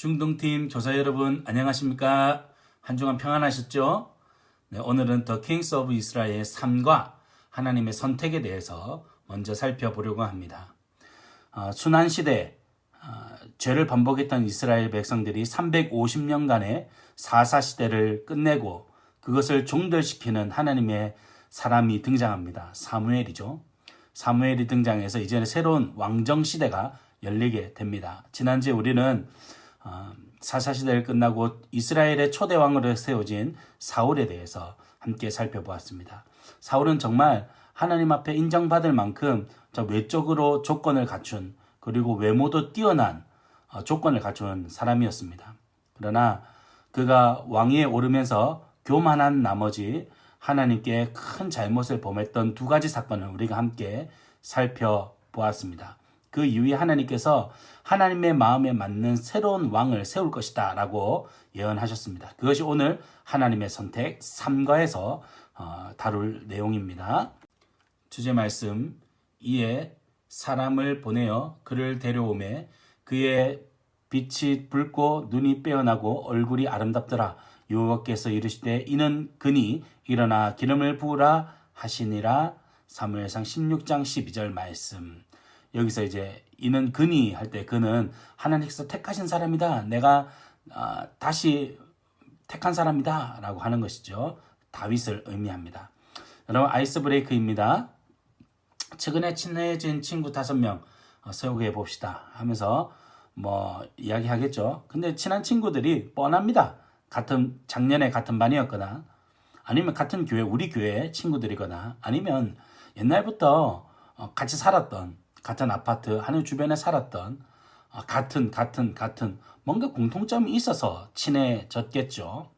중동팀 교사 여러분 안녕하십니까? 한 주간 평안하셨죠? 네, 오늘은 더 킹스 오브 이스라엘의 삶과 하나님의 선택에 대해서 먼저 살펴보려고 합니다. 순환시대 죄를 반복했던 이스라엘 백성들이 350년간의 사사시대를 끝내고 그것을 종결시키는 하나님의 사람이 등장합니다. 사무엘이죠. 사무엘이 등장해서 이제는 새로운 왕정시대가 열리게 됩니다. 지난주에 우리는 사사시대를 끝나고 이스라엘의 초대왕으로 세워진 사울에 대해서 함께 살펴보았습니다. 사울은 정말 하나님 앞에 인정받을 만큼 외적으로 조건을 갖춘 그리고 외모도 뛰어난 조건을 갖춘 사람이었습니다. 그러나 그가 왕위에 오르면서 교만한 나머지 하나님께 큰 잘못을 범했던 두 가지 사건을 우리가 함께 살펴보았습니다. 그 이후에 하나님께서 하나님의 마음에 맞는 새로운 왕을 세울 것이다 라고 예언하셨습니다. 그것이 오늘 하나님의 선택 3과에서 다룰 내용입니다. 주제 말씀, 이에 사람을 보내어 그를 데려오매 그의 빛이 붉고 눈이 빼어나고 얼굴이 아름답더라. 여호와께서 이르시되 이는 그니 일어나 기름을 부으라 하시니라. 사무엘상 16장 12절 말씀. 여기서 이제 이는 그니 할 때 그는 하나님께서 택하신 사람이다. 내가 다시 택한 사람이다 라고 하는 것이죠. 다윗을 의미합니다. 여러분 아이스 브레이크입니다. 최근에 친해진 친구 5명 세우게 봅시다 하면서 이야기하겠죠. 근데 친한 친구들이 뻔합니다. 작년에 같은 반이었거나 아니면 같은 교회 우리 교회 친구들이거나 아니면 옛날부터 같이 살았던 같은 아파트 하늘 주변에 살았던 같은 뭔가 공통점이 있어서 친해졌겠죠.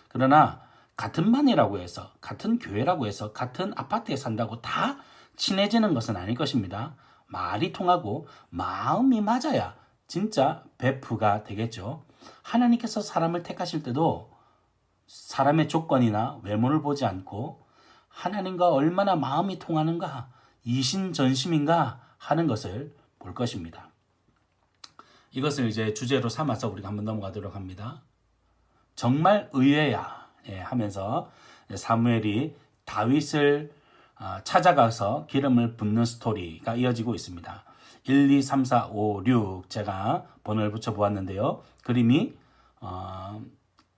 그러나 같은 반이라고 해서 같은 교회라고 해서 같은 아파트에 산다고 다 친해지는 것은 아닐 것입니다. 말이 통하고 마음이 맞아야 진짜 베프가 되겠죠. 하나님께서 사람을 택하실 때도 사람의 조건이나 외모를 보지 않고 하나님과 얼마나 마음이 통하는가 이신전심인가 하는 것을 볼 것입니다. 이것을 이제 주제로 삼아서 우리가 한번 넘어가도록 합니다. 정말 의외야 하면서 사무엘이 다윗을 찾아가서 기름을 붓는 스토리가 이어지고 있습니다. 1, 2, 3, 4, 5, 6 제가 번호를 붙여보았는데요. 그림이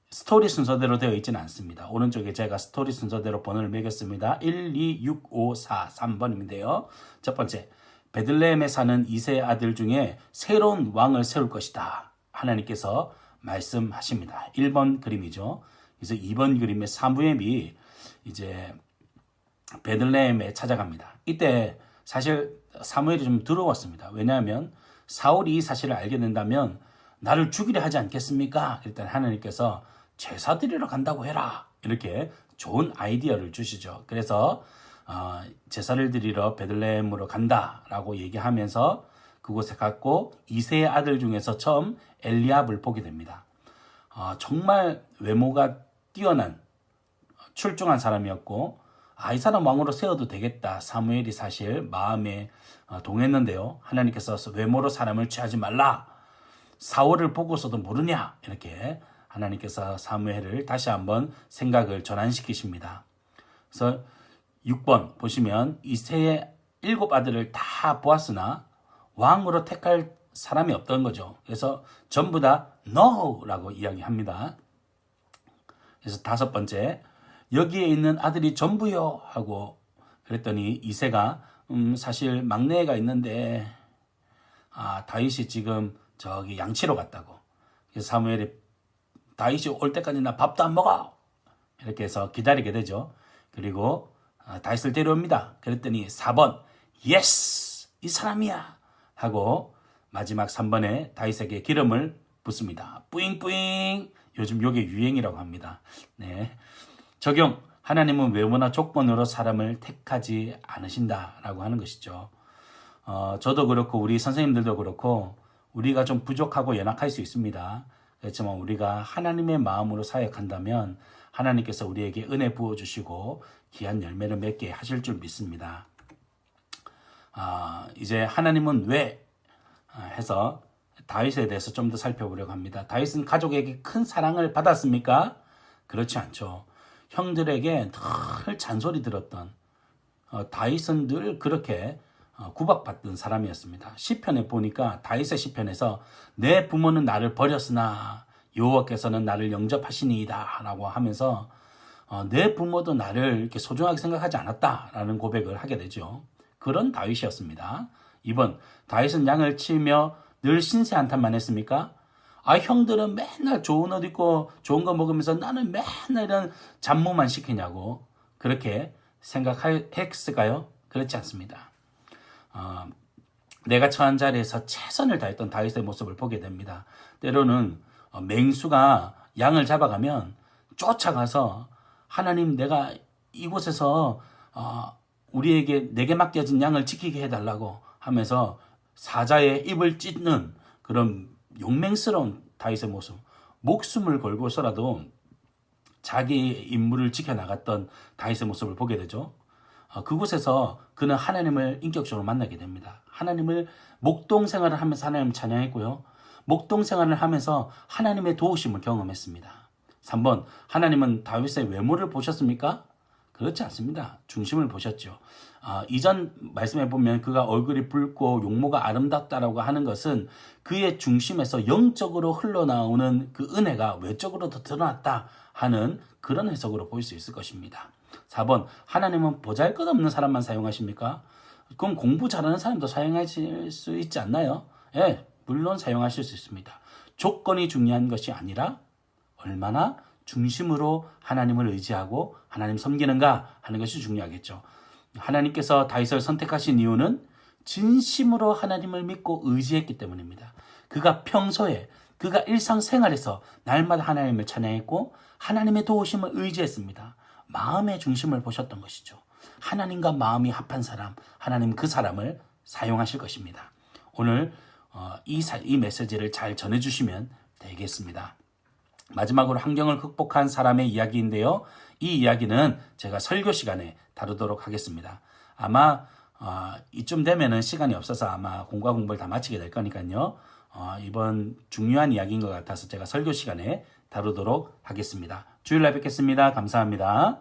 스토리 순서대로 되어 있지는 않습니다. 오른쪽에 제가 스토리 순서대로 번호를 매겼습니다. 1, 2, 6, 5, 4, 3번인데요. 첫 번째, 베들레헴에 사는 이세의 아들 중에 새로운 왕을 세울 것이다. 하나님께서 말씀하십니다. 1번 그림이죠. 그래서 2번 그림의 사무엘이 이제 베들레헴에 찾아갑니다. 이때 사실 사무엘이 좀 두려웠습니다. 왜냐하면 사울이 이 사실을 알게 된다면 나를 죽이려 하지 않겠습니까? 일단 하나님께서 제사 드리러 간다고 해라. 이렇게 좋은 아이디어를 주시죠. 그래서 제사를 드리러 베들레헴으로 간다라고 얘기하면서 그곳에 갔고 이세의 아들 중에서 처음 엘리압을 보게 됩니다. 정말 외모가 뛰어난 출중한 사람이었고 이 사람 왕으로 세워도 되겠다. 사무엘이 사실 마음에 동했는데요. 하나님께서 외모로 사람을 취하지 말라. 사울을 보고서도 모르냐. 이렇게 하나님께서 사무엘을 다시 한번 생각을 전환시키십니다. 그래서 6번 보시면 이새의 7 아들을 다 보았으나 왕으로 택할 사람이 없던 거죠. 그래서 전부 다 NO라고 이야기합니다. 그래서 5번째 여기에 있는 아들이 전부요 하고 그랬더니 이새가 사실 막내가 있는데 다윗이 지금 저기 양치러 갔다고. 그래서 사무엘이 다윗이 올 때까지 나 밥도 안 먹어 이렇게 해서 기다리게 되죠. 그리고 다윗을 데려옵니다. 그랬더니 4번 예스 이 사람이야 하고 마지막 3번에 다윗에게 기름을 붓습니다. 뿌잉뿌잉 요즘 요게 유행이라고 합니다. 네. 적용 하나님은 외모나 조건으로 사람을 택하지 않으신다라고 하는 것이죠. 저도 그렇고 우리 선생님들도 그렇고 우리가 좀 부족하고 연약할 수 있습니다. 그렇지만 우리가 하나님의 마음으로 사역한다면 하나님께서 우리에게 은혜 부어주시고 귀한 열매를 맺게 하실 줄 믿습니다. 이제 하나님은 왜 해서 다윗에 대해서 좀 더 살펴보려고 합니다. 다윗은 가족에게 큰 사랑을 받았습니까? 그렇지 않죠. 형들에게 늘 잔소리 들었던 다윗은 늘 그렇게 구박받던 사람이었습니다. 시편에 보니까 다윗의 시편에서 내 부모는 나를 버렸으나 여호와께서는 나를 영접하시니이다 라고 하면서 내 부모도 나를 이렇게 소중하게 생각하지 않았다라는 고백을 하게 되죠. 그런 다윗이었습니다. 2번, 다윗은 양을 치며 늘 신세 한탄만 했습니까? 형들은 맨날 좋은 옷 입고 좋은 거 먹으면서 나는 맨날 이런 잡무만 시키냐고 그렇게 생각했을까요? 그렇지 않습니다. 내가 처한 자리에서 최선을 다했던 다윗의 모습을 보게 됩니다. 때로는 맹수가 양을 잡아가면 쫓아가서 하나님 내가 이곳에서 내게 맡겨진 양을 지키게 해달라고 하면서 사자의 입을 찢는 그런 용맹스러운 다윗의 모습, 목숨을 걸고서라도 자기의 임무를 지켜나갔던 다윗의 모습을 보게 되죠. 그곳에서 그는 하나님을 인격적으로 만나게 됩니다. 하나님을 목동 생활을 하면서 하나님을 찬양했고요. 목동 생활을 하면서 하나님의 도우심을 경험했습니다. 3번, 하나님은 다윗의 외모를 보셨습니까? 그렇지 않습니다. 중심을 보셨죠. 이전 말씀해 보면 그가 얼굴이 붉고 용모가 아름답다라고 하는 것은 그의 중심에서 영적으로 흘러나오는 그 은혜가 외적으로 더 드러났다 하는 그런 해석으로 보일 수 있을 것입니다. 4번, 하나님은 보잘것없는 사람만 사용하십니까? 그럼 공부 잘하는 사람도 사용하실 수 있지 않나요? 예, 물론 사용하실 수 있습니다. 조건이 중요한 것이 아니라 얼마나 중심으로 하나님을 의지하고 하나님 섬기는가 하는 것이 중요하겠죠. 하나님께서 다윗을 선택하신 이유는 진심으로 하나님을 믿고 의지했기 때문입니다. 그가 평소에 그가 일상생활에서 날마다 하나님을 찬양했고 하나님의 도우심을 의지했습니다. 마음의 중심을 보셨던 것이죠. 하나님과 마음이 합한 사람, 하나님 그 사람을 사용하실 것입니다. 오늘 이 메시지를 잘 전해주시면 되겠습니다. 마지막으로 환경을 극복한 사람의 이야기인데요. 이 이야기는 제가 설교 시간에 다루도록 하겠습니다. 아마 이쯤 되면은 시간이 없어서 아마 공부를 다 마치게 될 거니까요. 이번 중요한 이야기인 것 같아서 제가 설교 시간에 다루도록 하겠습니다. 주일날 뵙겠습니다. 감사합니다.